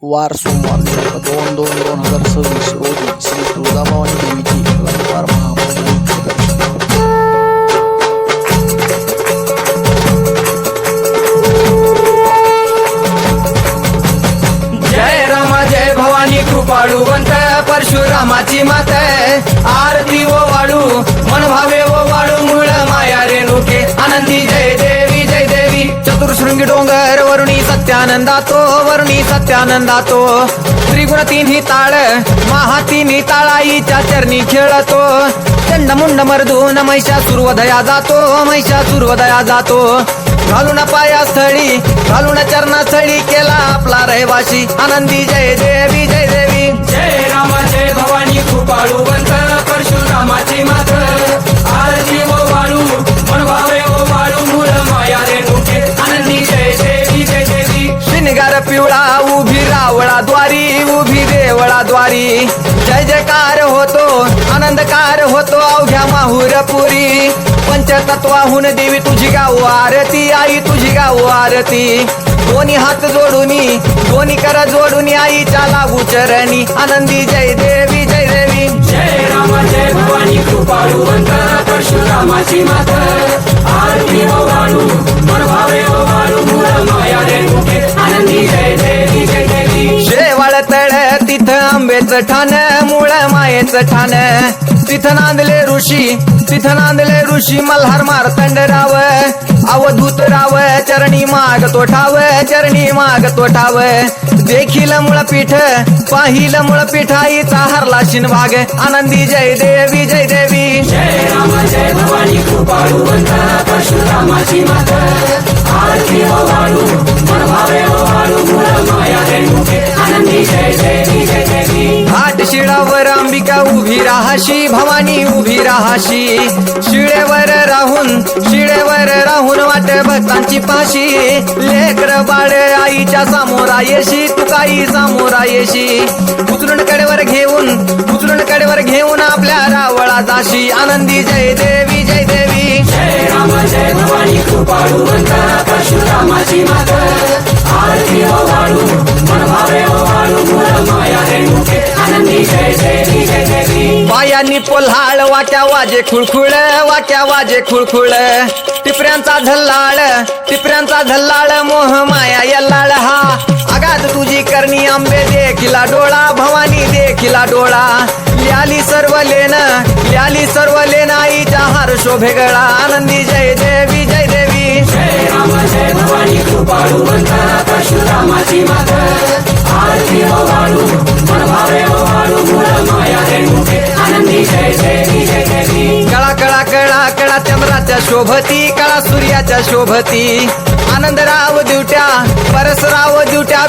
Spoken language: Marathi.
वार सोमवार दिनांक 2/2/2026 रोजी श्री तुळजाभवानी देवीची अलंकार महापूजेचे दर्शन. जय राम जय भवानी कृपाळुवंत परशुरामाची मात आरती ओ वाळू मन भावे ओ वाळू मूळ माया रेणुके आनंदी जय देवी जय देवी चतुर्शृंगी डोंगर वरुणी सत्यानंदातो त्रिगुण तिन्ही ताळ महा तिन्ही ताळाईच्या चरणी खेळतो चंडमुंड मर्दून महिषासुरवधया जातो घालून पायास्थळी घालून चरणास्थळी केला आपला रहिवाशी आनंदी जय देवी जय देवी जय राम जय भवानी कृपाळुवंत परशुरामाची मात आरती ओ वाळू मन भावे ओ वाळू मूळ माया रेणुके आनंदी जय देवी जय देवी श्रीनिगार पिवळा उभी देवळाद्वारी जय जयकार होतो आनंदकार होतो अवघ्या माहुरपुरी पंचतत्वाहून देवी तुझी गाव आरती आई तुझी गाव आरती दोन्ही हात जोडूनी दोन्ही कर जोडूनी आईच्या लागू चरणी आनंदी जय देवी जय देवी जय राम जय भवानी कृपाळुवंत परशुरामाची मात आरती ओ वाळू मन भावे ओ वाळू मूळ माया रेणुके आनंदी जय देवी जय देवी शेवाळ तळ तिथं आंबेचं ठाण मूळ मायेचं ठाण तिथं नांदले ऋषी मल्हार मार्तंड राव अवधूत राव चरणी माग तो ठाव देखील मुळपीठ पाहिल मुळपीठ आईचा हरला शिनभाग आनंदी जय देवी जय देवी जय राम जय भवानी कृपाळुवंत परशुरामाची मात आरती ओ वाळू मन भावे ओ वाळू मूळ माया रेणुके आनंदी जय देवी जय देवी घाट शिळावर अंबिका उभी राहाशी भवानी उभी राहाशी शिळेवर राहून वाट भक्तांची पाशी लेकर बाळ आईच्या सामोरा येशी तुकाई सामोरा येशी उचलून कडेवर घेऊन आपल्या रावळा जाशी आनंदी जय देवी जय देवी जय राम जय भवानी कृपाळुवंत परशुरामाची मात आरती ओ वाळू मन भावे ओ वाळू मूळ माया रेणुके आनंदी जय देवी जय देवी पायांनी पोल्हाळ वाट्या वाजे खुळखुळ टिपऱ्यांचा झल्लाळ मोह माया यल्लाळ हा आगात तुझी करणी आंबे देखिला डोळा भवानी देखिला डोळा ल्याली सर्व लेन आईचा हार शोभे गळा आनंदी जय देवी जय देवी जय राम जय भवानी कृपाळुवंत परशुरामाची मात आरती ओ वाळू मन भावे ओ वाळू मूळ माया रेणुके आनंदी जय देवी जय देवी कळा चंद्राच्या शोभती कळा सूर्याच्या शोभती आनंदराव दिवट्या परसराव दिवट्या